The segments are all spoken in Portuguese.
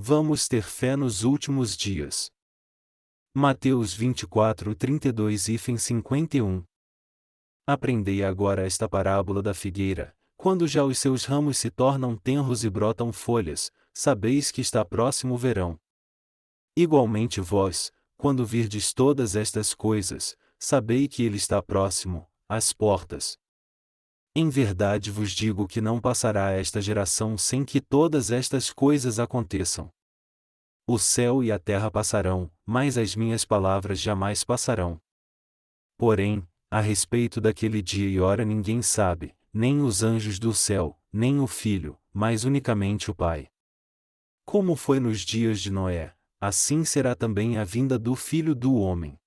Vamos ter fé nos últimos dias. Mateus 24:32-51. Aprendei agora esta parábola da figueira: quando já os seus ramos se tornam tenros e brotam folhas, sabeis que está próximo o verão. Igualmente vós, quando virdes todas estas coisas, sabei que ele está próximo, às portas. Em verdade vos digo que não passará esta geração sem que todas estas coisas aconteçam. O céu e a terra passarão, mas as minhas palavras jamais passarão. Porém, a respeito daquele dia e hora ninguém sabe, nem os anjos do céu, nem o Filho, mas unicamente o Pai. Como foi nos dias de Noé, assim será também a vinda do Filho do Homem.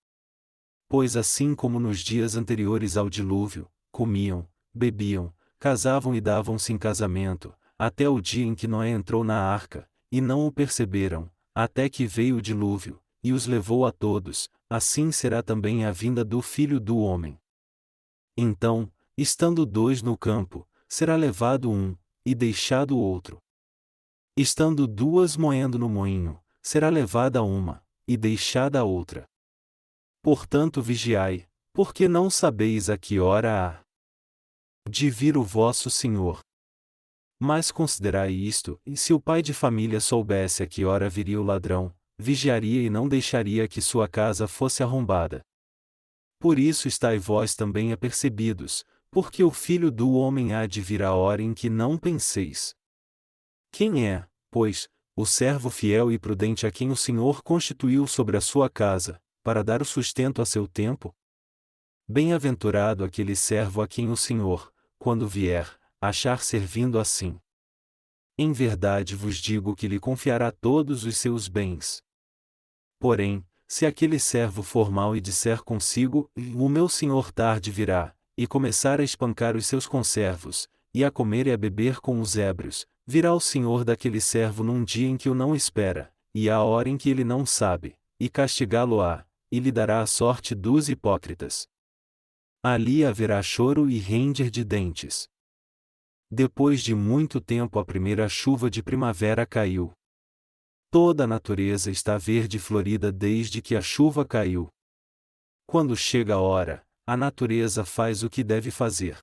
Pois assim como nos dias anteriores ao dilúvio, comiam, bebiam, casavam e davam-se em casamento, até o dia em que Noé entrou na arca, e não o perceberam, até que veio o dilúvio, e os levou a todos, assim será também a vinda do Filho do Homem. Então, estando dois no campo, será levado um, e deixado o outro. Estando duas moendo no moinho, será levada uma, e deixada a outra. Portanto vigiai, porque não sabeis a que hora há de vir o vosso Senhor. Mas considerai isto, e se o pai de família soubesse a que hora viria o ladrão, vigiaria e não deixaria que sua casa fosse arrombada. Por isso estai vós também apercebidos, porque o Filho do Homem há de vir a hora em que não penseis. Quem é, pois, o servo fiel e prudente a quem o Senhor constituiu sobre a sua casa, para dar o sustento a seu tempo? Bem-aventurado aquele servo a quem o Senhor, quando vier, achar servindo assim. Em verdade vos digo que lhe confiará todos os seus bens. Porém, se aquele servo for mau e disser consigo, o meu senhor tarde virá, e começar a espancar os seus conservos, e a comer e a beber com os ébrios, virá o senhor daquele servo num dia em que o não espera, e à hora em que ele não sabe, e castigá-lo-á, e lhe dará a sorte dos hipócritas. Ali haverá choro e ranger de dentes. Depois de muito tempo a primeira chuva de primavera caiu. Toda a natureza está verde e florida desde que a chuva caiu. Quando chega a hora, a natureza faz o que deve fazer.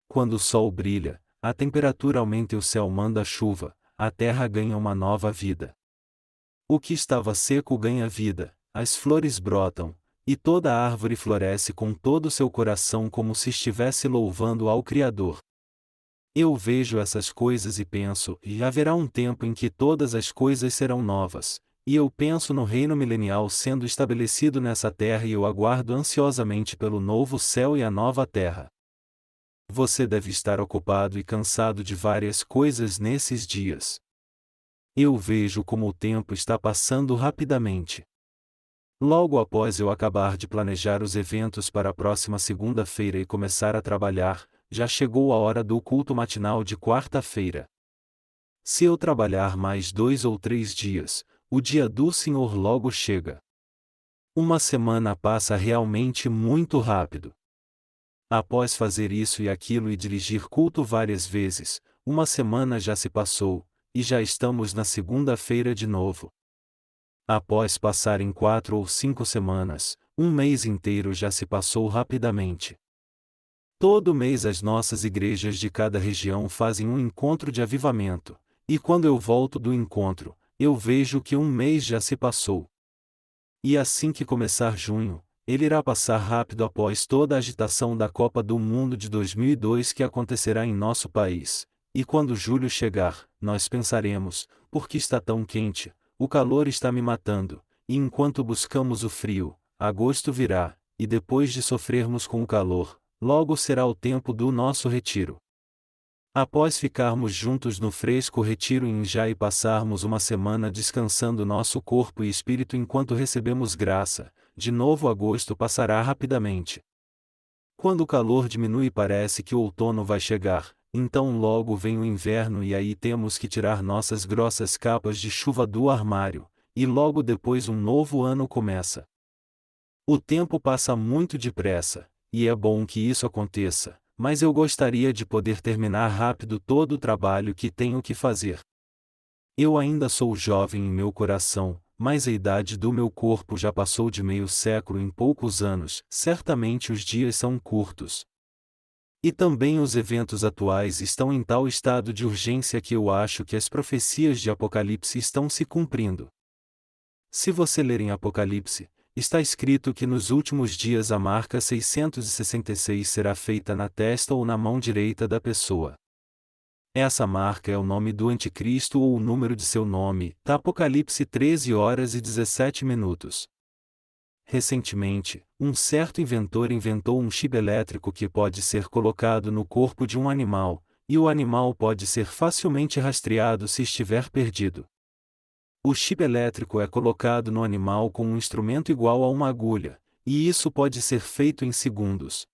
Quando o sol brilha, a temperatura aumenta e o céu manda a chuva, a terra ganha uma nova vida. O que estava seco ganha vida, as flores brotam, e toda a árvore floresce com todo o seu coração como se estivesse louvando ao Criador. Eu vejo essas coisas e penso, e haverá um tempo em que todas as coisas serão novas, e eu penso no reino milenial sendo estabelecido nessa terra e eu aguardo ansiosamente pelo novo céu e a nova terra. Você deve estar ocupado e cansado de várias coisas nesses dias. Eu vejo como o tempo está passando rapidamente. Logo após eu acabar de planejar os eventos para a próxima segunda-feira e começar a trabalhar, já chegou a hora do culto matinal de quarta-feira. Se eu trabalhar mais 2 ou 3 dias, o dia do Senhor logo chega. Uma semana passa realmente muito rápido. Após fazer isso e aquilo e dirigir culto várias vezes, uma semana já se passou, e já estamos na segunda-feira de novo. Após passarem 4 ou 5 semanas, um mês inteiro já se passou rapidamente. Todo mês as nossas igrejas de cada região fazem um encontro de avivamento, e quando eu volto do encontro, eu vejo que um mês já se passou. E assim que começar junho, ele irá passar rápido após toda a agitação da Copa do Mundo de 2002 que acontecerá em nosso país, e quando julho chegar, nós pensaremos, por que está tão quente? O calor está me matando, e enquanto buscamos o frio, agosto virá, e depois de sofrermos com o calor, logo será o tempo do nosso retiro. Após ficarmos juntos no fresco retiro em Já e passarmos uma semana descansando nosso corpo e espírito enquanto recebemos graça, de novo agosto passará rapidamente. Quando o calor diminui e parece que o outono vai chegar, então logo vem o inverno e aí temos que tirar nossas grossas capas de chuva do armário, e logo depois um novo ano começa. O tempo passa muito depressa, e é bom que isso aconteça, mas eu gostaria de poder terminar rápido todo o trabalho que tenho que fazer. Eu ainda sou jovem em meu coração, mas a idade do meu corpo já passou de meio século em poucos anos, certamente os dias são curtos. E também os eventos atuais estão em tal estado de urgência que eu acho que as profecias de Apocalipse estão se cumprindo. Se você ler em Apocalipse, está escrito que nos últimos dias a marca 666 será feita na testa ou na mão direita da pessoa. Essa marca é o nome do anticristo ou o número de seu nome, tá? Apocalipse 13 horas e 17 minutos. Recentemente, um certo inventor inventou um chip elétrico que pode ser colocado no corpo de um animal, e o animal pode ser facilmente rastreado se estiver perdido. O chip elétrico é colocado no animal com um instrumento igual a uma agulha, e isso pode ser feito em segundos.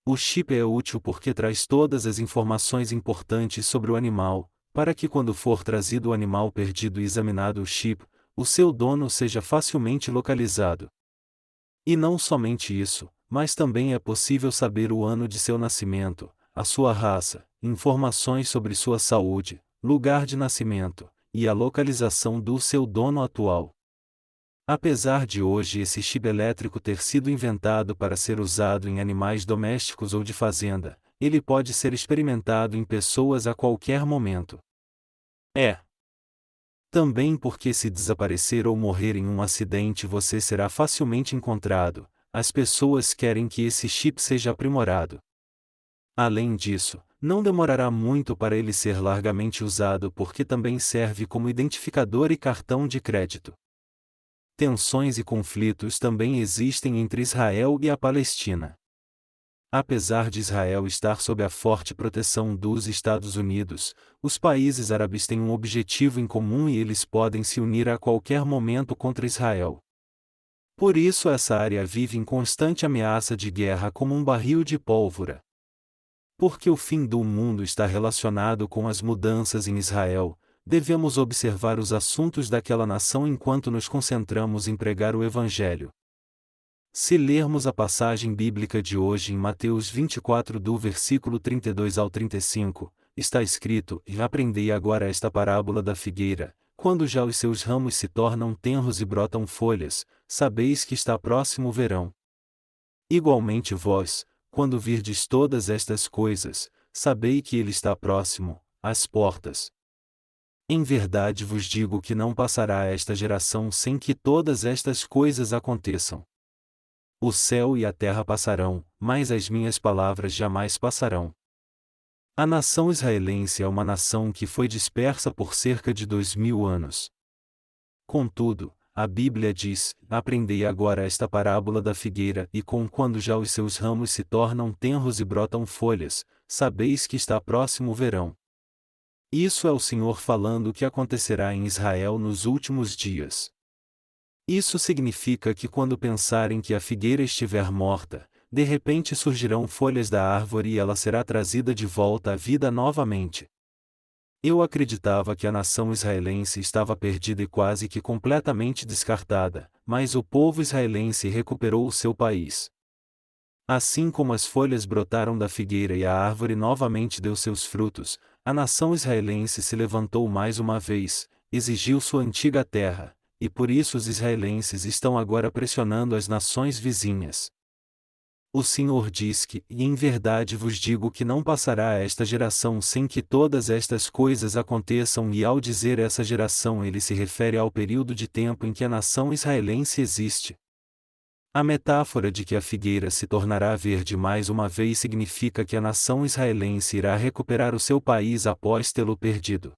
O chip é útil porque traz todas as informações importantes sobre o animal, para que quando for trazido o animal perdido e examinado o chip, o seu dono seja facilmente localizado. E não somente isso, mas também é possível saber o ano de seu nascimento, a sua raça, informações sobre sua saúde, lugar de nascimento, e a localização do seu dono atual. Apesar de hoje esse chip elétrico ter sido inventado para ser usado em animais domésticos ou de fazenda, ele pode ser experimentado em pessoas a qualquer momento. Também porque se desaparecer ou morrer em um acidente você será facilmente encontrado, as pessoas querem que esse chip seja aprimorado. Além disso, não demorará muito para ele ser largamente usado porque também serve como identificador e cartão de crédito. Tensões e conflitos também existem entre Israel e a Palestina. Apesar de Israel estar sob a forte proteção dos Estados Unidos, os países árabes têm um objetivo em comum e eles podem se unir a qualquer momento contra Israel. Por isso essa área vive em constante ameaça de guerra como um barril de pólvora. Porque o fim do mundo está relacionado com as mudanças em Israel, devemos observar os assuntos daquela nação enquanto nos concentramos em pregar o Evangelho. Se lermos a passagem bíblica de hoje em Mateus 24 do versículo 32 ao 35, está escrito: E aprendei agora esta parábola da figueira, quando já os seus ramos se tornam tenros e brotam folhas, sabeis que está próximo o verão. Igualmente vós, quando virdes todas estas coisas, sabei que ele está próximo, às portas. Em verdade vos digo que não passará esta geração sem que todas estas coisas aconteçam. O céu e a terra passarão, mas as minhas palavras jamais passarão. A nação israelense é uma nação que foi dispersa por cerca de 2000 anos. Contudo, a Bíblia diz: aprendei agora esta parábola da figueira e quando já os seus ramos se tornam tenros e brotam folhas, sabeis que está próximo o verão. Isso é o Senhor falando o que acontecerá em Israel nos últimos dias. Isso significa que quando pensarem que a figueira estiver morta, de repente surgirão folhas da árvore e ela será trazida de volta à vida novamente. Eu acreditava que a nação israelense estava perdida e quase que completamente descartada, mas o povo israelense recuperou o seu país. Assim como as folhas brotaram da figueira e a árvore novamente deu seus frutos, a nação israelense se levantou mais uma vez, exigiu sua antiga terra, e por isso os israelenses estão agora pressionando as nações vizinhas. O Senhor diz que, e em verdade vos digo que não passará esta geração sem que todas estas coisas aconteçam, e ao dizer essa geração ele se refere ao período de tempo em que a nação israelense existe. A metáfora de que a figueira se tornará verde mais uma vez significa que a nação israelense irá recuperar o seu país após tê-lo perdido.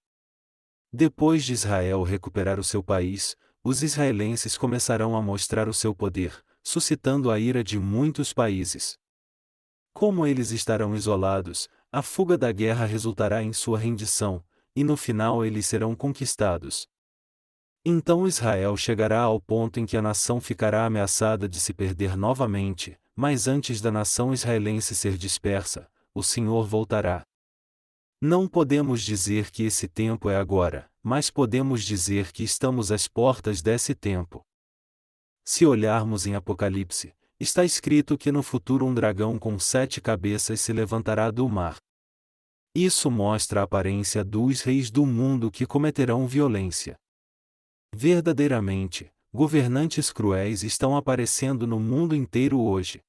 Depois de Israel recuperar o seu país, os israelenses começarão a mostrar o seu poder, suscitando a ira de muitos países. Como eles estarão isolados, a fuga da guerra resultará em sua rendição, e no final eles serão conquistados. Então Israel chegará ao ponto em que a nação ficará ameaçada de se perder novamente, mas antes da nação israelense ser dispersa, o Senhor voltará. Não podemos dizer que esse tempo é agora, mas podemos dizer que estamos às portas desse tempo. Se olharmos em Apocalipse, está escrito que no futuro um dragão com 7 cabeças se levantará do mar. Isso mostra a aparência dos reis do mundo que cometerão violência. Verdadeiramente, governantes cruéis estão aparecendo no mundo inteiro hoje.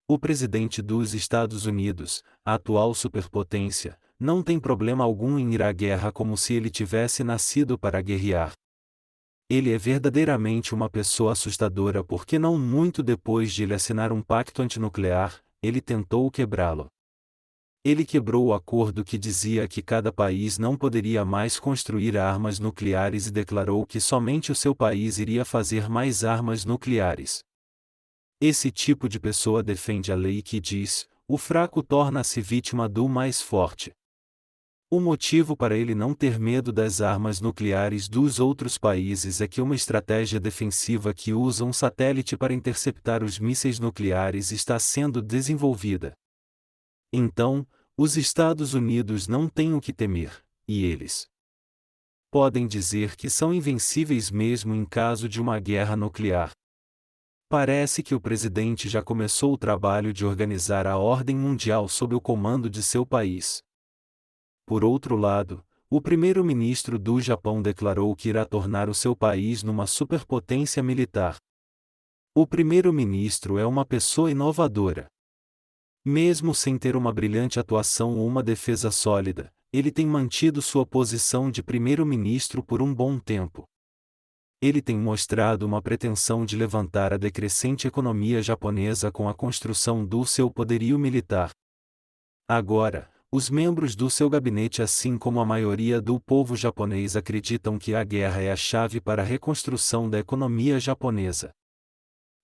O presidente dos Estados Unidos, a atual superpotência, não tem problema algum em ir à guerra como se ele tivesse nascido para guerrear. Ele é verdadeiramente uma pessoa assustadora porque não muito depois de ele assinar um pacto antinuclear, ele tentou quebrá-lo. Ele quebrou o acordo que dizia que cada país não poderia mais construir armas nucleares e declarou que somente o seu país iria fazer mais armas nucleares. Esse tipo de pessoa defende a lei que diz: o fraco torna-se vítima do mais forte. O motivo para ele não ter medo das armas nucleares dos outros países é que uma estratégia defensiva que usa um satélite para interceptar os mísseis nucleares está sendo desenvolvida. Então, os Estados Unidos não têm o que temer, e eles podem dizer que são invencíveis mesmo em caso de uma guerra nuclear. Parece que o presidente já começou o trabalho de organizar a ordem mundial sob o comando de seu país. Por outro lado, o primeiro-ministro do Japão declarou que irá tornar o seu país numa superpotência militar. O primeiro-ministro é uma pessoa inovadora. Mesmo sem ter uma brilhante atuação ou uma defesa sólida, ele tem mantido sua posição de primeiro-ministro por um bom tempo. Ele tem mostrado uma pretensão de levantar a decrescente economia japonesa com a construção do seu poderio militar. Agora, os membros do seu gabinete, assim como a maioria do povo japonês, acreditam que a guerra é a chave para a reconstrução da economia japonesa.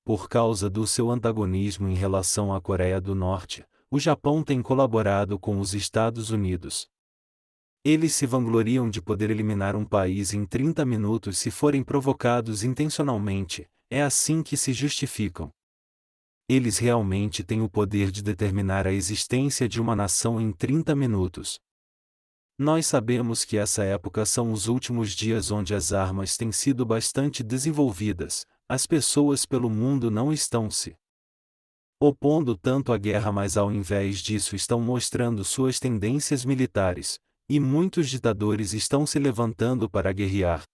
Por causa do seu antagonismo em relação à Coreia do Norte, o Japão tem colaborado com os Estados Unidos. Eles se vangloriam de poder eliminar um país em 30 minutos se forem provocados intencionalmente, é assim que se justificam. Eles realmente têm o poder de determinar a existência de uma nação em 30 minutos. Nós sabemos que essa época são os últimos dias onde as armas têm sido bastante desenvolvidas, as pessoas pelo mundo não estão se opondo tanto à guerra, mas ao invés disso estão mostrando suas tendências militares, e muitos ditadores estão se levantando para guerrear.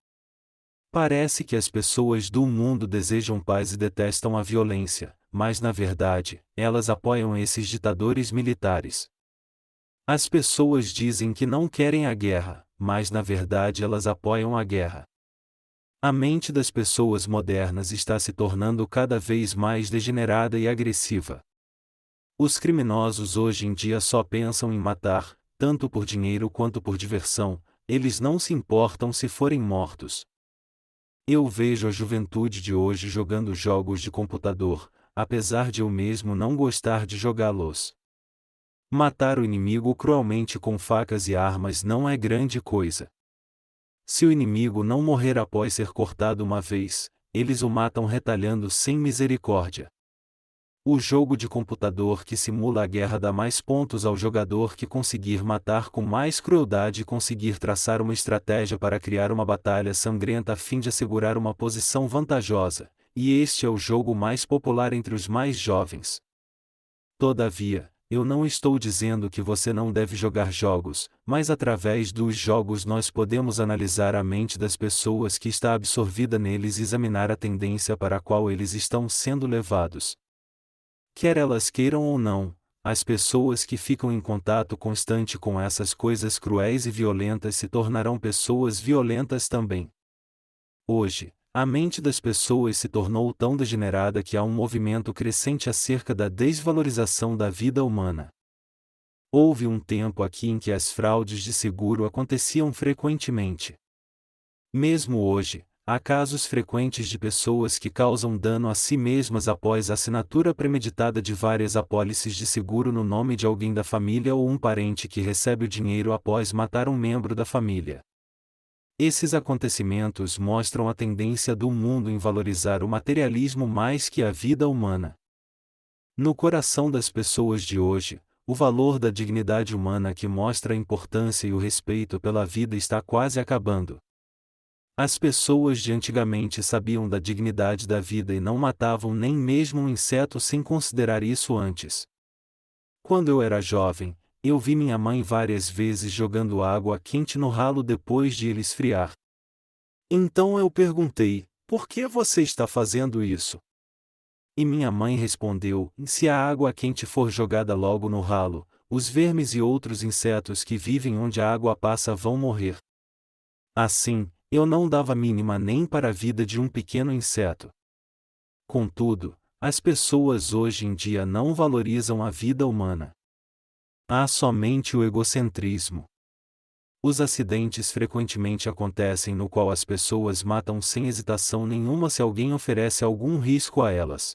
Parece que as pessoas do mundo desejam paz e detestam a violência, mas na verdade, elas apoiam esses ditadores militares. As pessoas dizem que não querem a guerra, mas na verdade elas apoiam a guerra. A mente das pessoas modernas está se tornando cada vez mais degenerada e agressiva. Os criminosos hoje em dia só pensam em matar, tanto por dinheiro quanto por diversão, eles não se importam se forem mortos. Eu vejo a juventude de hoje jogando jogos de computador, apesar de eu mesmo não gostar de jogá-los. Matar o inimigo cruelmente com facas e armas não é grande coisa. Se o inimigo não morrer após ser cortado uma vez, eles o matam retalhando sem misericórdia. O jogo de computador que simula a guerra dá mais pontos ao jogador que conseguir matar com mais crueldade e conseguir traçar uma estratégia para criar uma batalha sangrenta a fim de assegurar uma posição vantajosa, e este é o jogo mais popular entre os mais jovens. Todavia, eu não estou dizendo que você não deve jogar jogos, mas através dos jogos nós podemos analisar a mente das pessoas que está absorvida neles e examinar a tendência para a qual eles estão sendo levados. Quer elas queiram ou não, as pessoas que ficam em contato constante com essas coisas cruéis e violentas se tornarão pessoas violentas também. Hoje, a mente das pessoas se tornou tão degenerada que há um movimento crescente acerca da desvalorização da vida humana. Houve um tempo aqui em que as fraudes de seguro aconteciam frequentemente. Mesmo hoje, há casos frequentes de pessoas que causam dano a si mesmas após a assinatura premeditada de várias apólices de seguro no nome de alguém da família ou um parente que recebe o dinheiro após matar um membro da família. Esses acontecimentos mostram a tendência do mundo em valorizar o materialismo mais que a vida humana. No coração das pessoas de hoje, o valor da dignidade humana que mostra a importância e o respeito pela vida está quase acabando. As pessoas de antigamente sabiam da dignidade da vida e não matavam nem mesmo um inseto sem considerar isso antes. Quando eu era jovem, eu vi minha mãe várias vezes jogando água quente no ralo depois de ele esfriar. Então eu perguntei: por que você está fazendo isso? E minha mãe respondeu: se a água quente for jogada logo no ralo, os vermes e outros insetos que vivem onde a água passa vão morrer. Assim, eu não dava mínima nem para a vida de um pequeno inseto. Contudo, as pessoas hoje em dia não valorizam a vida humana. Há somente o egocentrismo. Os acidentes frequentemente acontecem no qual as pessoas matam sem hesitação nenhuma se alguém oferece algum risco a elas.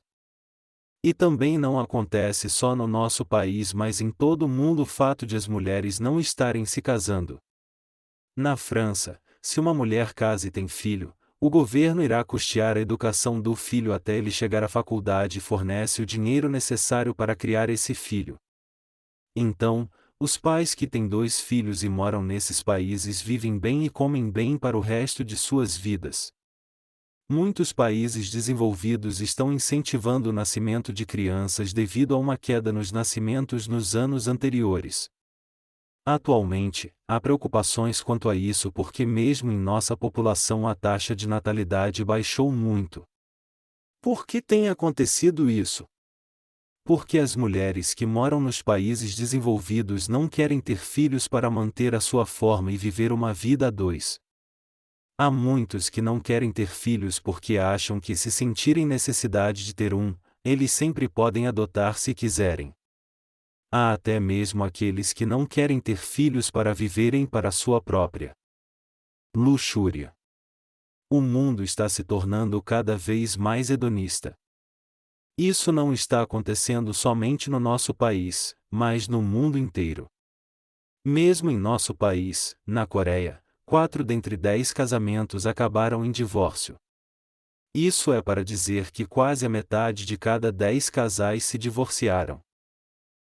E também não acontece só no nosso país, mas em todo o mundo o fato de as mulheres não estarem se casando. Na França, se uma mulher casa e tem filho, o governo irá custear a educação do filho até ele chegar à faculdade e fornece o dinheiro necessário para criar esse filho. Então, os pais que têm 2 filhos e moram nesses países vivem bem e comem bem para o resto de suas vidas. Muitos países desenvolvidos estão incentivando o nascimento de crianças devido a uma queda nos nascimentos nos anos anteriores. Atualmente, há preocupações quanto a isso porque mesmo em nossa população a taxa de natalidade baixou muito. Por que tem acontecido isso? Porque as mulheres que moram nos países desenvolvidos não querem ter filhos para manter a sua forma e viver uma vida a 2. Há muitos que não querem ter filhos porque acham que se sentirem necessidade de ter um, eles sempre podem adotar se quiserem. Há até mesmo aqueles que não querem ter filhos para viverem para sua própria luxúria. O mundo está se tornando cada vez mais hedonista. Isso não está acontecendo somente no nosso país, mas no mundo inteiro. Mesmo em nosso país, na Coreia, 4 dentre 10 casamentos acabaram em divórcio. Isso é para dizer que quase a metade de cada 10 casais se divorciaram.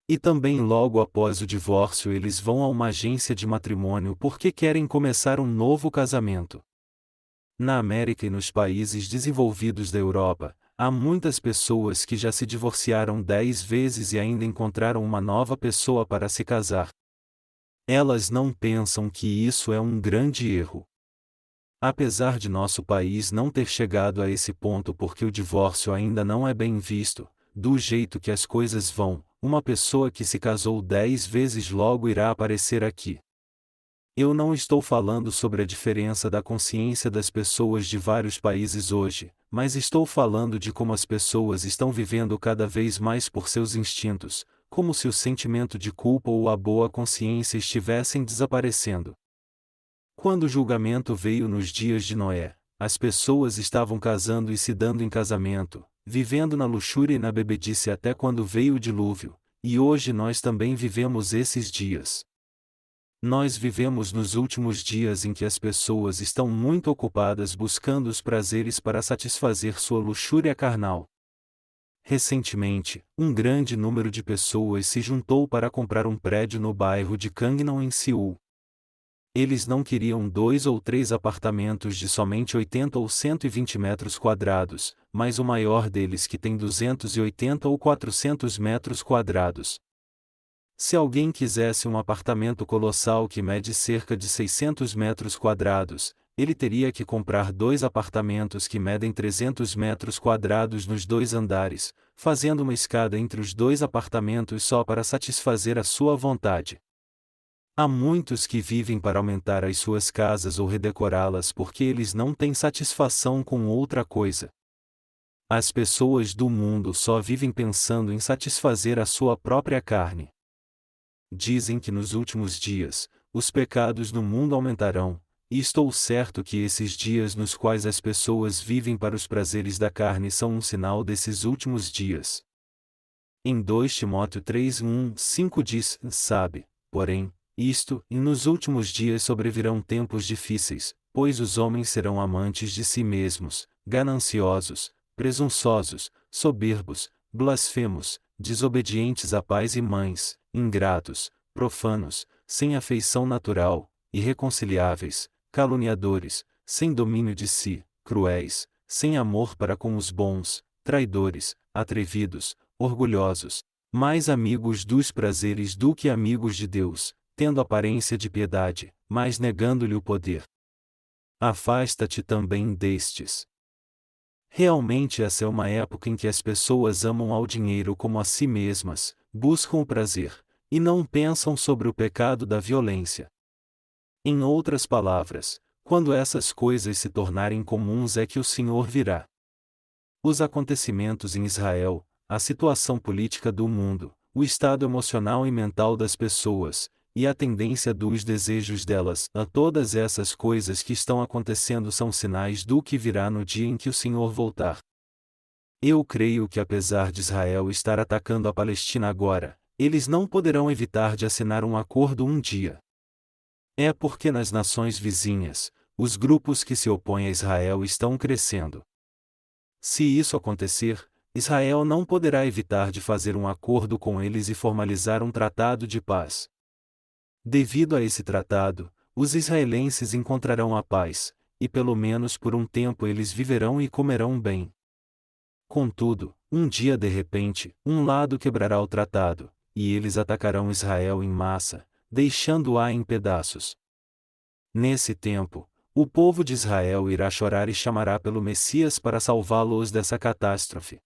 E também logo após o divórcio eles vão a uma agência de matrimônio porque querem começar um novo casamento. Na América e nos países desenvolvidos da Europa, há muitas pessoas que já se divorciaram 10 vezes e ainda encontraram uma nova pessoa para se casar. Elas não pensam que isso é um grande erro. Apesar de nosso país não ter chegado a esse ponto porque o divórcio ainda não é bem visto, do jeito que as coisas vão, uma pessoa que se casou 10 vezes logo irá aparecer aqui. Eu não estou falando sobre a diferença da consciência das pessoas de vários países hoje, mas estou falando de como as pessoas estão vivendo cada vez mais por seus instintos, como se o sentimento de culpa ou a boa consciência estivessem desaparecendo. Quando o julgamento veio nos dias de Noé, as pessoas estavam casando e se dando em casamento, vivendo na luxúria e na bebedice até quando veio o dilúvio, e hoje nós também vivemos esses dias. Nós vivemos nos últimos dias em que as pessoas estão muito ocupadas buscando os prazeres para satisfazer sua luxúria carnal. Recentemente, um grande número de pessoas se juntou para comprar um prédio no bairro de Gangnam em Seul. Eles não queriam 2 ou 3 apartamentos de somente 80 ou 120 metros quadrados, mas o maior deles que tem 280 ou 400 metros quadrados. Se alguém quisesse um apartamento colossal que mede cerca de 600 metros quadrados, ele teria que comprar 2 apartamentos que medem 300 metros quadrados nos 2 andares, fazendo uma escada entre os 2 apartamentos só para satisfazer a sua vontade. Há muitos que vivem para aumentar as suas casas ou redecorá-las porque eles não têm satisfação com outra coisa. As pessoas do mundo só vivem pensando em satisfazer a sua própria carne. Dizem que nos últimos dias, os pecados no mundo aumentarão, e estou certo que esses dias nos quais as pessoas vivem para os prazeres da carne são um sinal desses últimos dias. Em 2 Timóteo 3:1-5 diz: sabe, porém, isto, e nos últimos dias sobrevirão tempos difíceis, pois os homens serão amantes de si mesmos, gananciosos, presunçosos, soberbos, blasfemos, desobedientes a pais e mães, ingratos, profanos, sem afeição natural, irreconciliáveis, caluniadores, sem domínio de si, cruéis, sem amor para com os bons, traidores, atrevidos, orgulhosos, mais amigos dos prazeres do que amigos de Deus, tendo aparência de piedade, mas negando-lhe o poder. Afasta-te também destes. Realmente essa é uma época em que as pessoas amam ao dinheiro como a si mesmas, buscam o prazer, e não pensam sobre o pecado da violência. Em outras palavras, quando essas coisas se tornarem comuns é que o Senhor virá. Os acontecimentos em Israel, a situação política do mundo, o estado emocional e mental das pessoas, e a tendência dos desejos delas, a todas essas coisas que estão acontecendo são sinais do que virá no dia em que o Senhor voltar. Eu creio que apesar de Israel estar atacando a Palestina agora, eles não poderão evitar de assinar um acordo um dia. É porque nas nações vizinhas, os grupos que se opõem a Israel estão crescendo. Se isso acontecer, Israel não poderá evitar de fazer um acordo com eles e formalizar um tratado de paz. Devido a esse tratado, os israelenses encontrarão a paz, e pelo menos por um tempo eles viverão e comerão bem. Contudo, um dia de repente, um lado quebrará o tratado, e eles atacarão Israel em massa, deixando-a em pedaços. Nesse tempo, o povo de Israel irá chorar e chamará pelo Messias para salvá-los dessa catástrofe.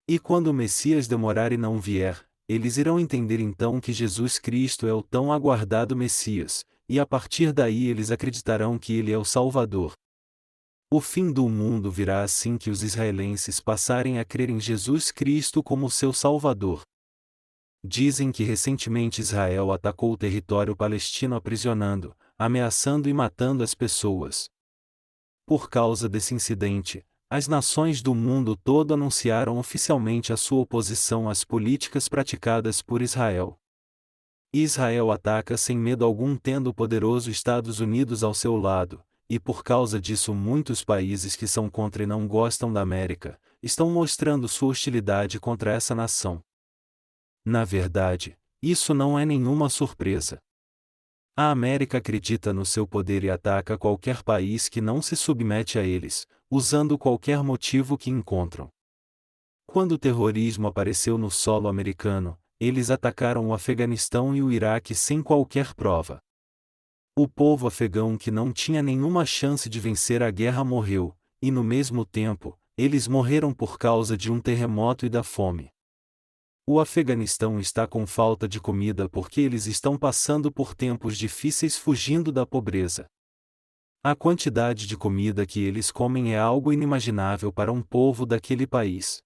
E quando o Messias demorar e não vier, eles irão entender então que Jesus Cristo é o tão aguardado Messias, e a partir daí eles acreditarão que ele é o Salvador. O fim do mundo virá assim que os israelenses passarem a crer em Jesus Cristo como seu Salvador. Dizem que recentemente Israel atacou o território palestino aprisionando, ameaçando e matando as pessoas. Por causa desse incidente, as nações do mundo todo anunciaram oficialmente a sua oposição às políticas praticadas por Israel. Israel ataca sem medo algum tendo o poderoso Estados Unidos ao seu lado, e por causa disso muitos países que são contra e não gostam da América, estão mostrando sua hostilidade contra essa nação. Na verdade, isso não é nenhuma surpresa. A América acredita no seu poder e ataca qualquer país que não se submete a eles, usando qualquer motivo que encontram. Quando o terrorismo apareceu no solo americano, eles atacaram o Afeganistão e o Iraque sem qualquer prova. O povo afegão que não tinha nenhuma chance de vencer a guerra morreu, e no mesmo tempo, eles morreram por causa de um terremoto e da fome. O Afeganistão está com falta de comida porque eles estão passando por tempos difíceis fugindo da pobreza. A quantidade de comida que eles comem é algo inimaginável para um povo daquele país.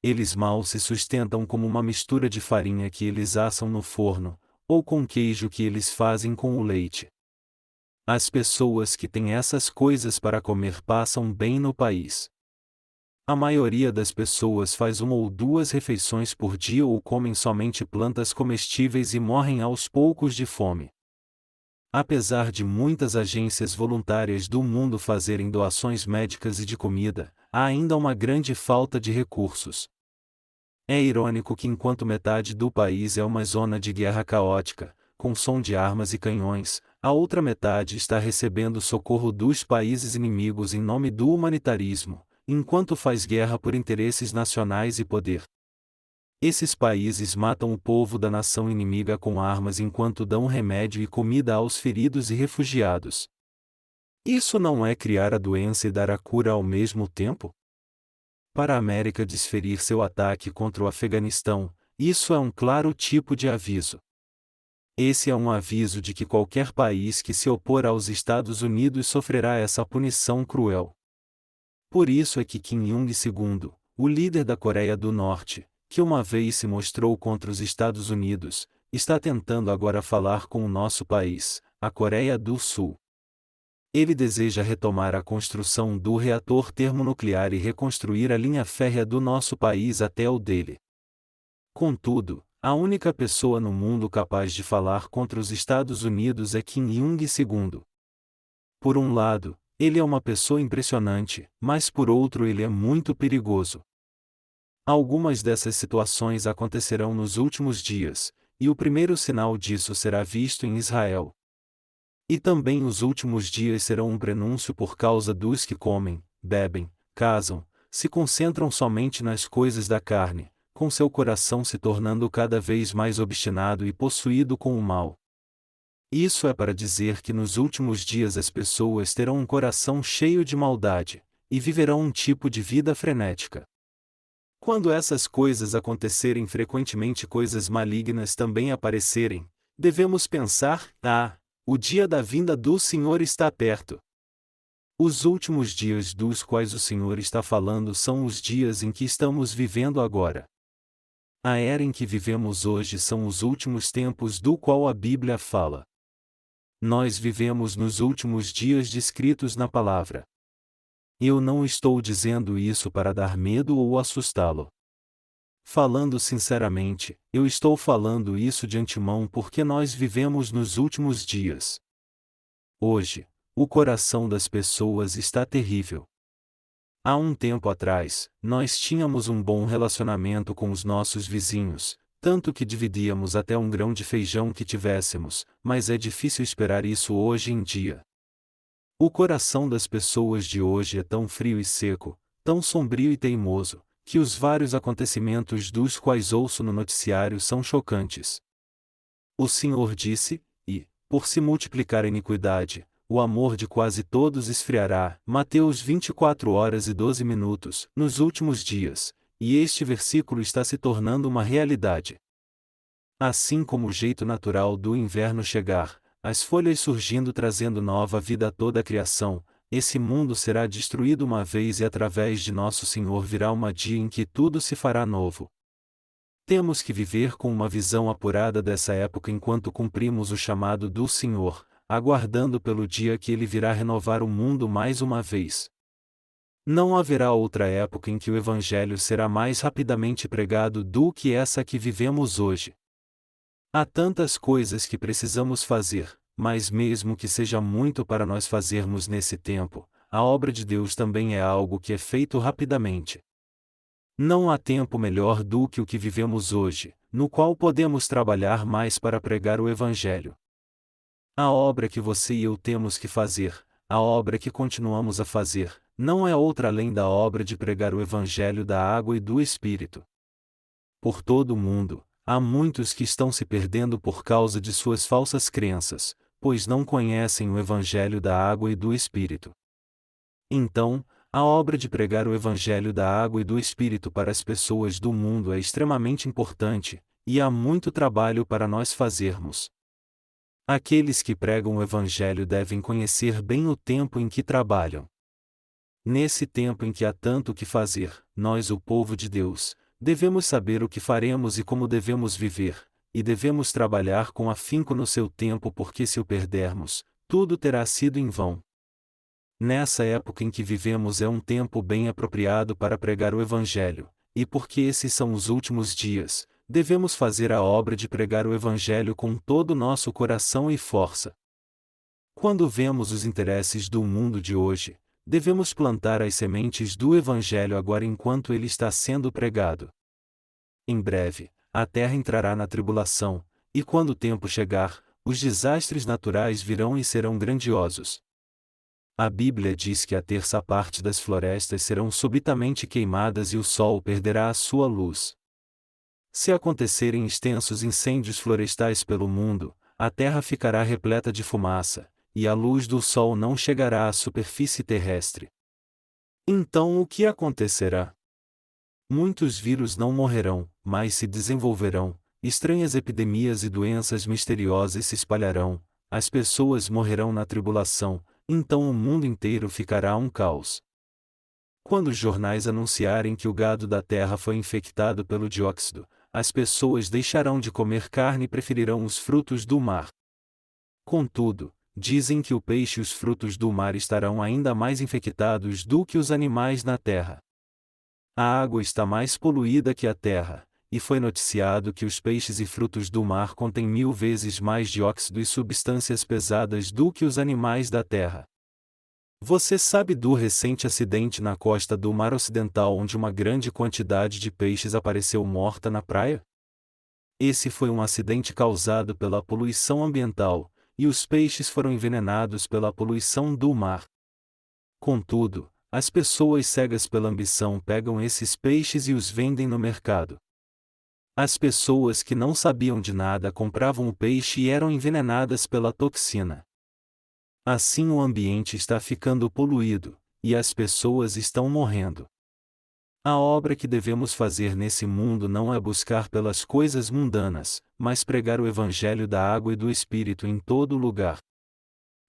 Eles mal se sustentam como uma mistura de farinha que eles assam no forno, ou com queijo que eles fazem com o leite. As pessoas que têm essas coisas para comer passam bem no país. A maioria das pessoas faz uma ou duas refeições por dia ou comem somente plantas comestíveis e morrem aos poucos de fome. Apesar de muitas agências voluntárias do mundo fazerem doações médicas e de comida, há ainda uma grande falta de recursos. É irônico que enquanto metade do país é uma zona de guerra caótica, com som de armas e canhões, a outra metade está recebendo socorro dos países inimigos em nome do humanitarismo, enquanto faz guerra por interesses nacionais e poder. Esses países matam o povo da nação inimiga com armas enquanto dão remédio e comida aos feridos e refugiados. Isso não é criar a doença e dar a cura ao mesmo tempo? Para a América desferir seu ataque contra o Afeganistão, isso é um claro tipo de aviso. Esse é um aviso de que qualquer país que se opor aos Estados Unidos sofrerá essa punição cruel. Por isso é que Kim Il-sung, o líder da Coreia do Norte, que uma vez se mostrou contra os Estados Unidos, está tentando agora falar com o nosso país, a Coreia do Sul. Ele deseja retomar a construção do reator termonuclear e reconstruir a linha férrea do nosso país até o dele. Contudo, a única pessoa no mundo capaz de falar contra os Estados Unidos é Kim Il-sung. Por um lado, ele é uma pessoa impressionante, mas por outro ele é muito perigoso. Algumas dessas situações acontecerão nos últimos dias, e o primeiro sinal disso será visto em Israel. E também os últimos dias serão um prenúncio por causa dos que comem, bebem, casam, se concentram somente nas coisas da carne, com seu coração se tornando cada vez mais obstinado e possuído com o mal. Isso é para dizer que nos últimos dias as pessoas terão um coração cheio de maldade, e viverão um tipo de vida frenética. Quando essas coisas acontecerem, frequentemente coisas malignas também aparecerem, devemos pensar: o dia da vinda do Senhor está perto. Os últimos dias dos quais o Senhor está falando são os dias em que estamos vivendo agora. A era em que vivemos hoje são os últimos tempos do qual a Bíblia fala. Nós vivemos nos últimos dias descritos na palavra. Eu não estou dizendo isso para dar medo ou assustá-lo. Falando sinceramente, eu estou falando isso de antemão porque nós vivemos nos últimos dias. Hoje, o coração das pessoas está terrível. Há um tempo atrás, nós tínhamos um bom relacionamento com os nossos vizinhos, tanto que dividíamos até um grão de feijão que tivéssemos, mas é difícil esperar isso hoje em dia. O coração das pessoas de hoje é tão frio e seco, tão sombrio e teimoso, que os vários acontecimentos dos quais ouço no noticiário são chocantes. O Senhor disse, por se multiplicar a iniquidade, o amor de quase todos esfriará. Mateus 24h12, nos últimos dias, e este versículo está se tornando uma realidade. Assim como o jeito natural do inverno chegar, as folhas surgindo trazendo nova vida a toda a criação, esse mundo será destruído uma vez e através de nosso Senhor virá uma dia em que tudo se fará novo. Temos que viver com uma visão apurada dessa época enquanto cumprimos o chamado do Senhor, aguardando pelo dia que Ele virá renovar o mundo mais uma vez. Não haverá outra época em que o Evangelho será mais rapidamente pregado do que essa que vivemos hoje. Há tantas coisas que precisamos fazer, mas mesmo que seja muito para nós fazermos nesse tempo, a obra de Deus também é algo que é feito rapidamente. Não há tempo melhor do que o que vivemos hoje, no qual podemos trabalhar mais para pregar o Evangelho. A obra que você e eu temos que fazer, a obra que continuamos a fazer, não é outra além da obra de pregar o Evangelho da água e do Espírito. Por todo o mundo, há muitos que estão se perdendo por causa de suas falsas crenças, pois não conhecem o Evangelho da água e do Espírito. Então, a obra de pregar o Evangelho da água e do Espírito para as pessoas do mundo é extremamente importante, e há muito trabalho para nós fazermos. Aqueles que pregam o Evangelho devem conhecer bem o tempo em que trabalham. Nesse tempo em que há tanto o que fazer, nós, o povo de Deus, devemos saber o que faremos e como devemos viver, e devemos trabalhar com afinco no seu tempo porque se o perdermos, tudo terá sido em vão. Nessa época em que vivemos é um tempo bem apropriado para pregar o Evangelho, e porque esses são os últimos dias, devemos fazer a obra de pregar o Evangelho com todo o nosso coração e força. Quando vemos os interesses do mundo de hoje, devemos plantar as sementes do Evangelho agora enquanto ele está sendo pregado. Em breve, a terra entrará na tribulação, e quando o tempo chegar, os desastres naturais virão e serão grandiosos. A Bíblia diz que a terça parte das florestas serão subitamente queimadas e o sol perderá a sua luz. Se acontecerem extensos incêndios florestais pelo mundo, a terra ficará repleta de fumaça, e a luz do sol não chegará à superfície terrestre. Então o que acontecerá? Muitos vírus não morrerão, mas se desenvolverão, estranhas epidemias e doenças misteriosas se espalharão, as pessoas morrerão na tribulação, então o mundo inteiro ficará um caos. Quando os jornais anunciarem que o gado da terra foi infectado pelo dióxido, as pessoas deixarão de comer carne e preferirão os frutos do mar. Contudo, dizem que o peixe e os frutos do mar estarão ainda mais infectados do que os animais na terra. A água está mais poluída que a terra, e foi noticiado que os peixes e frutos do mar contêm 1000 vezes mais dióxido e substâncias pesadas do que os animais da terra. Você sabe do recente acidente na costa do Mar Ocidental onde uma grande quantidade de peixes apareceu morta na praia? Esse foi um acidente causado pela poluição ambiental, e os peixes foram envenenados pela poluição do mar. Contudo, as pessoas cegas pela ambição pegam esses peixes e os vendem no mercado. As pessoas que não sabiam de nada compravam o peixe e eram envenenadas pela toxina. Assim o ambiente está ficando poluído, e as pessoas estão morrendo. A obra que devemos fazer nesse mundo não é buscar pelas coisas mundanas, mas pregar o Evangelho da água e do Espírito em todo lugar.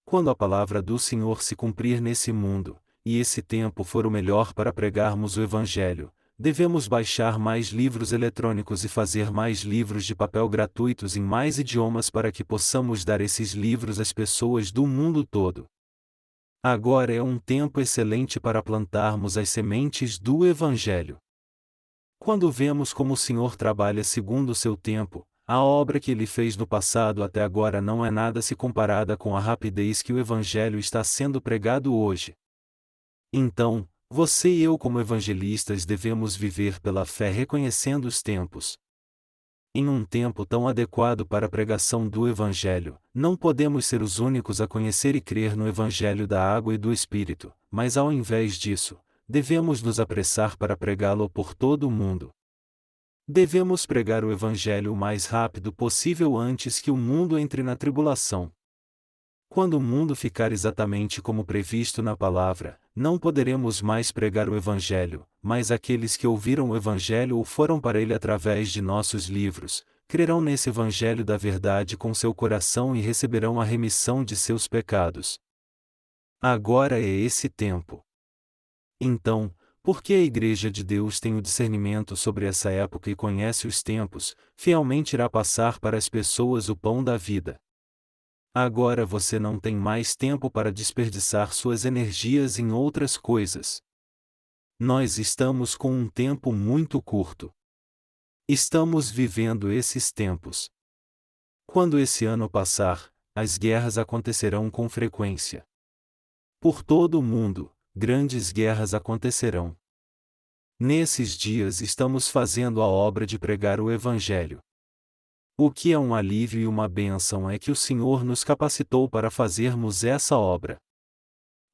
Quando a palavra do Senhor se cumprir nesse mundo, e esse tempo for o melhor para pregarmos o Evangelho, devemos baixar mais livros eletrônicos e fazer mais livros de papel gratuitos em mais idiomas para que possamos dar esses livros às pessoas do mundo todo. Agora é um tempo excelente para plantarmos as sementes do Evangelho. Quando vemos como o Senhor trabalha segundo o seu tempo, a obra que ele fez no passado até agora não é nada se comparada com a rapidez que o Evangelho está sendo pregado hoje. Então, você e eu como evangelistas devemos viver pela fé reconhecendo os tempos. Em um tempo tão adequado para a pregação do Evangelho, não podemos ser os únicos a conhecer e crer no Evangelho da água e do Espírito, mas ao invés disso, devemos nos apressar para pregá-lo por todo o mundo. Devemos pregar o Evangelho o mais rápido possível antes que o mundo entre na tribulação. Quando o mundo ficar exatamente como previsto na palavra, não poderemos mais pregar o Evangelho, mas aqueles que ouviram o Evangelho ou foram para ele através de nossos livros, crerão nesse Evangelho da verdade com seu coração e receberão a remissão de seus pecados. Agora é esse tempo. Então, porque a Igreja de Deus tem o discernimento sobre essa época e conhece os tempos, fielmente irá passar para as pessoas o pão da vida. Agora você não tem mais tempo para desperdiçar suas energias em outras coisas. Nós estamos com um tempo muito curto. Estamos vivendo esses tempos. Quando esse ano passar, as guerras acontecerão com frequência. Por todo o mundo, grandes guerras acontecerão. Nesses dias estamos fazendo a obra de pregar o Evangelho. O que é um alívio e uma bênção é que o Senhor nos capacitou para fazermos essa obra.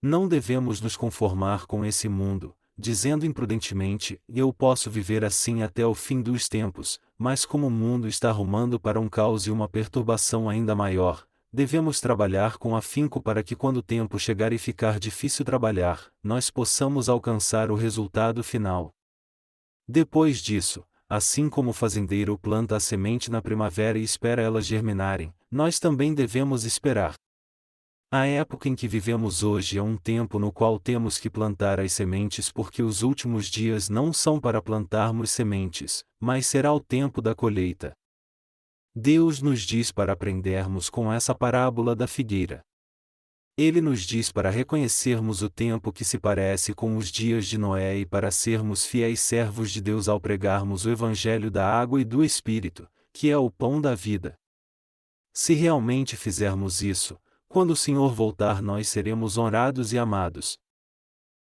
Não devemos nos conformar com esse mundo, dizendo imprudentemente, eu posso viver assim até o fim dos tempos, mas como o mundo está rumando para um caos e uma perturbação ainda maior, devemos trabalhar com afinco para que quando o tempo chegar e ficar difícil trabalhar, nós possamos alcançar o resultado final. Depois disso, assim como o fazendeiro planta a semente na primavera e espera elas germinarem, nós também devemos esperar. A época em que vivemos hoje é um tempo no qual temos que plantar as sementes porque os últimos dias não são para plantarmos sementes, mas será o tempo da colheita. Deus nos diz para aprendermos com essa parábola da figueira. Ele nos diz para reconhecermos o tempo que se parece com os dias de Noé e para sermos fiéis servos de Deus ao pregarmos o Evangelho da água e do Espírito, que é o pão da vida. Se realmente fizermos isso, quando o Senhor voltar nós seremos honrados e amados.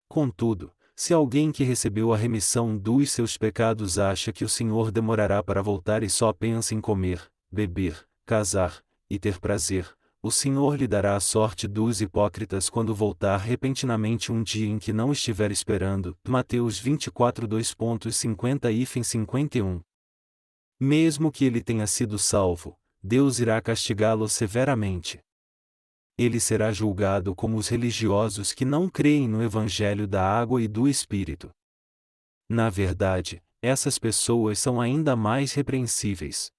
Contudo, se alguém que recebeu a remissão dos seus pecados acha que o Senhor demorará para voltar e só pensa em comer, beber, casar e ter prazer, o Senhor lhe dará a sorte dos hipócritas quando voltar repentinamente um dia em que não estiver esperando. Mateus 24 2.50-51. Mesmo que ele tenha sido salvo, Deus irá castigá-lo severamente. Ele será julgado como os religiosos que não creem no Evangelho da água e do Espírito. Na verdade, essas pessoas são ainda mais repreensíveis.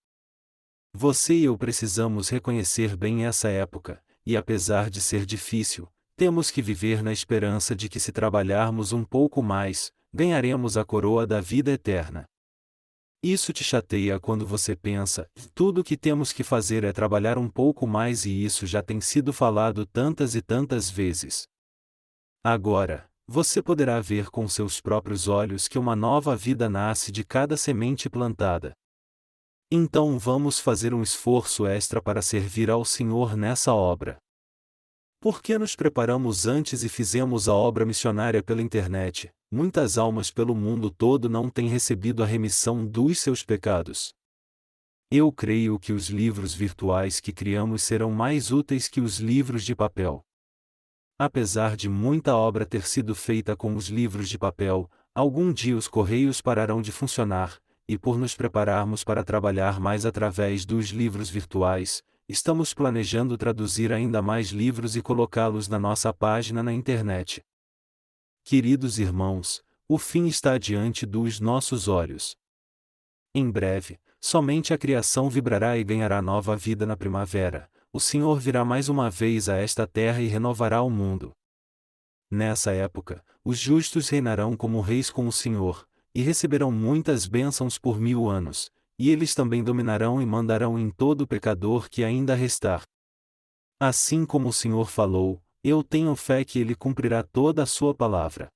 Você e eu precisamos reconhecer bem essa época, e apesar de ser difícil, temos que viver na esperança de que se trabalharmos um pouco mais, ganharemos a coroa da vida eterna. Isso te chateia quando você pensa, tudo o que temos que fazer é trabalhar um pouco mais e isso já tem sido falado tantas e tantas vezes. Agora, você poderá ver com seus próprios olhos que uma nova vida nasce de cada semente plantada. Então vamos fazer um esforço extra para servir ao Senhor nessa obra. Por que nos preparamos antes e fizemos a obra missionária pela internet? Muitas almas pelo mundo todo não têm recebido a remissão dos seus pecados. Eu creio que os livros virtuais que criamos serão mais úteis que os livros de papel. Apesar de muita obra ter sido feita com os livros de papel, algum dia os correios pararão de funcionar, e por nos prepararmos para trabalhar mais através dos livros virtuais, estamos planejando traduzir ainda mais livros e colocá-los na nossa página na internet. Queridos irmãos, o fim está diante dos nossos olhos. Em breve, somente a criação vibrará e ganhará nova vida na primavera. O Senhor virá mais uma vez a esta terra e renovará o mundo. Nessa época, os justos reinarão como reis com o Senhor, e receberão muitas bênçãos por 1000 anos, e eles também dominarão e mandarão em todo pecador que ainda restar. Assim como o Senhor falou, eu tenho fé que Ele cumprirá toda a sua palavra.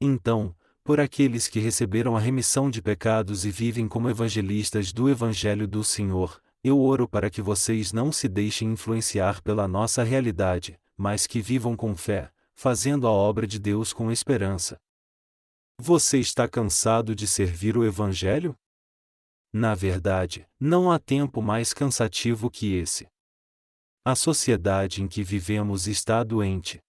Então, por aqueles que receberam a remissão de pecados e vivem como evangelistas do Evangelho do Senhor, eu oro para que vocês não se deixem influenciar pela nossa realidade, mas que vivam com fé, fazendo a obra de Deus com esperança. Você está cansado de servir o Evangelho? Na verdade, não há tempo mais cansativo que esse. A sociedade em que vivemos está doente.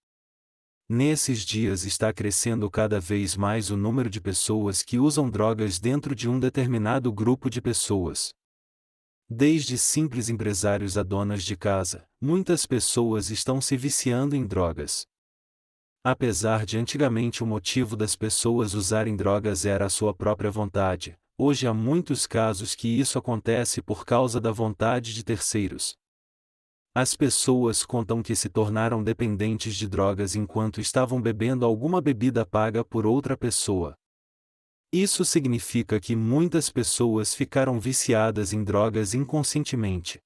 Nesses dias está crescendo cada vez mais o número de pessoas que usam drogas dentro de um determinado grupo de pessoas. Desde simples empresários a donas de casa, muitas pessoas estão se viciando em drogas. Apesar de antigamente o motivo das pessoas usarem drogas era a sua própria vontade, hoje há muitos casos que isso acontece por causa da vontade de terceiros. As pessoas contam que se tornaram dependentes de drogas enquanto estavam bebendo alguma bebida paga por outra pessoa. Isso significa que muitas pessoas ficaram viciadas em drogas inconscientemente.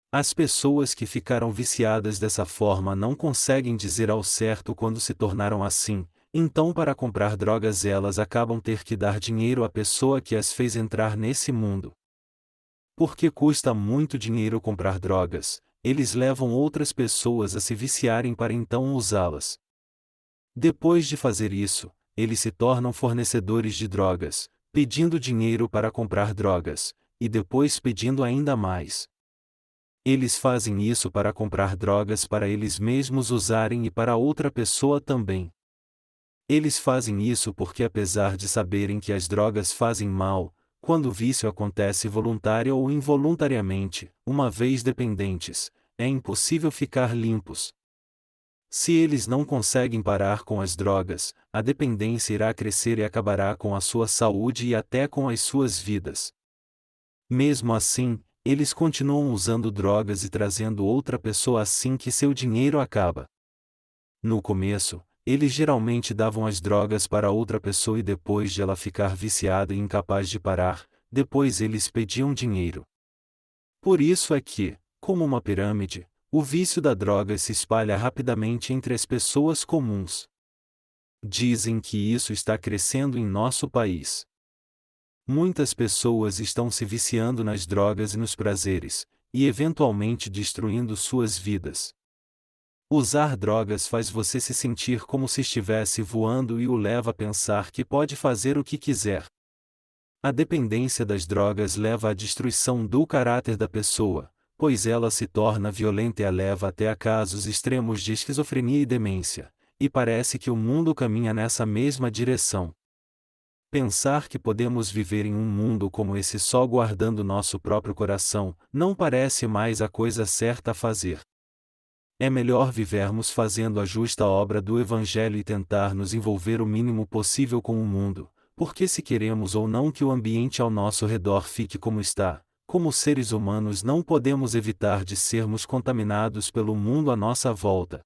As pessoas que ficaram viciadas dessa forma não conseguem dizer ao certo quando se tornaram assim, então para comprar drogas elas acabam ter que dar dinheiro à pessoa que as fez entrar nesse mundo. Porque custa muito dinheiro comprar drogas, eles levam outras pessoas a se viciarem para então usá-las. Depois de fazer isso, eles se tornam fornecedores de drogas, pedindo dinheiro para comprar drogas, e depois pedindo ainda mais. Eles fazem isso para comprar drogas para eles mesmos usarem e para outra pessoa também. Eles fazem isso porque, apesar de saberem que as drogas fazem mal, quando o vício acontece voluntário ou involuntariamente, uma vez dependentes, é impossível ficar limpos. Se eles não conseguem parar com as drogas, a dependência irá crescer e acabará com a sua saúde e até com as suas vidas. Mesmo assim, eles continuam usando drogas e trazendo outra pessoa assim que seu dinheiro acaba. No começo, eles geralmente davam as drogas para outra pessoa e depois de ela ficar viciada e incapaz de parar, depois eles pediam dinheiro. Por isso é que, como uma pirâmide, o vício da droga se espalha rapidamente entre as pessoas comuns. Dizem que isso está crescendo em nosso país. Muitas pessoas estão se viciando nas drogas e nos prazeres, e eventualmente destruindo suas vidas. Usar drogas faz você se sentir como se estivesse voando e o leva a pensar que pode fazer o que quiser. A dependência das drogas leva à destruição do caráter da pessoa, pois ela se torna violenta e a leva até a casos extremos de esquizofrenia e demência, e parece que o mundo caminha nessa mesma direção. Pensar que podemos viver em um mundo como esse só guardando nosso próprio coração, não parece mais a coisa certa a fazer. É melhor vivermos fazendo a justa obra do Evangelho e tentar nos envolver o mínimo possível com o mundo, porque se queremos ou não que o ambiente ao nosso redor fique como está, como seres humanos não podemos evitar de sermos contaminados pelo mundo à nossa volta.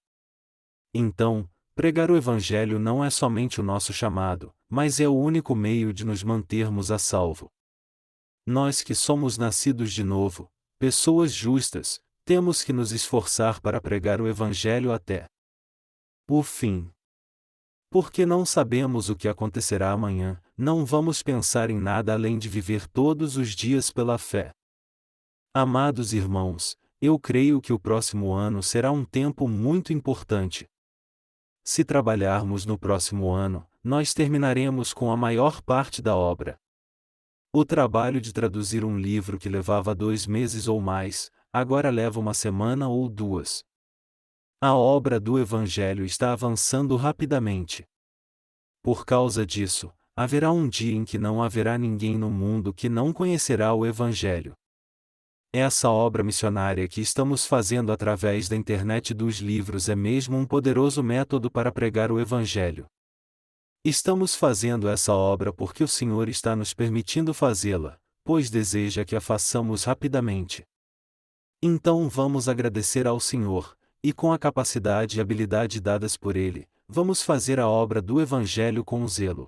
Então, pregar o Evangelho não é somente o nosso chamado, mas é o único meio de nos mantermos a salvo. Nós que somos nascidos de novo, pessoas justas, temos que nos esforçar para pregar o Evangelho até o fim. Porque não sabemos o que acontecerá amanhã, não vamos pensar em nada além de viver todos os dias pela fé. Amados irmãos, eu creio que o próximo ano será um tempo muito importante. Se trabalharmos no próximo ano, nós terminaremos com a maior parte da obra. O trabalho de traduzir um livro que levava 2 meses ou mais, agora leva 1 semana ou 2. A obra do Evangelho está avançando rapidamente. Por causa disso, haverá um dia em que não haverá ninguém no mundo que não conhecerá o Evangelho. Essa obra missionária que estamos fazendo através da internet e dos livros é mesmo um poderoso método para pregar o Evangelho. Estamos fazendo essa obra porque o Senhor está nos permitindo fazê-la, pois deseja que a façamos rapidamente. Então vamos agradecer ao Senhor, e com a capacidade e habilidade dadas por Ele, vamos fazer a obra do Evangelho com zelo.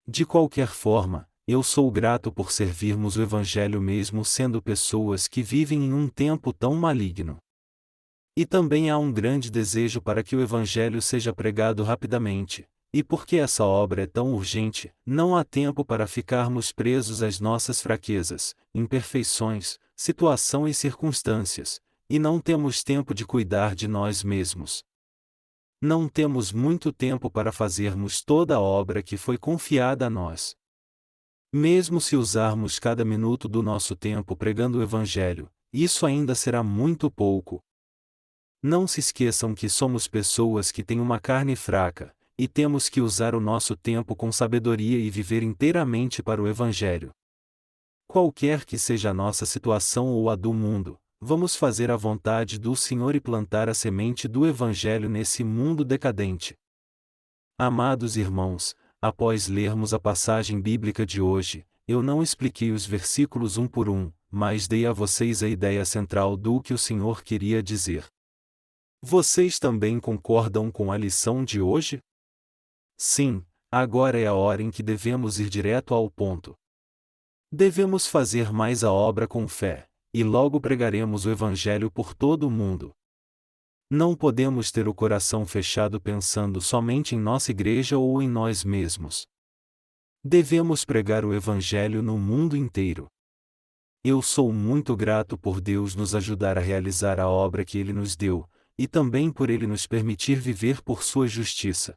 De qualquer forma, eu sou grato por servirmos o Evangelho mesmo sendo pessoas que vivem em um tempo tão maligno. E também há um grande desejo para que o Evangelho seja pregado rapidamente, e porque essa obra é tão urgente, não há tempo para ficarmos presos às nossas fraquezas, imperfeições, situação e circunstâncias, e não temos tempo de cuidar de nós mesmos. Não temos muito tempo para fazermos toda a obra que foi confiada a nós. Mesmo se usarmos cada minuto do nosso tempo pregando o Evangelho, isso ainda será muito pouco. Não se esqueçam que somos pessoas que têm uma carne fraca, e temos que usar o nosso tempo com sabedoria e viver inteiramente para o Evangelho. Qualquer que seja a nossa situação ou a do mundo, vamos fazer a vontade do Senhor e plantar a semente do Evangelho nesse mundo decadente. Amados irmãos, após lermos a passagem bíblica de hoje, eu não expliquei os versículos um por um, mas dei a vocês a ideia central do que o Senhor queria dizer. Vocês também concordam com a lição de hoje? Sim, agora é a hora em que devemos ir direto ao ponto. Devemos fazer mais a obra com fé, e logo pregaremos o Evangelho por todo o mundo. Não podemos ter o coração fechado pensando somente em nossa igreja ou em nós mesmos. Devemos pregar o Evangelho no mundo inteiro. Eu sou muito grato por Deus nos ajudar a realizar a obra que Ele nos deu, e também por Ele nos permitir viver por Sua justiça.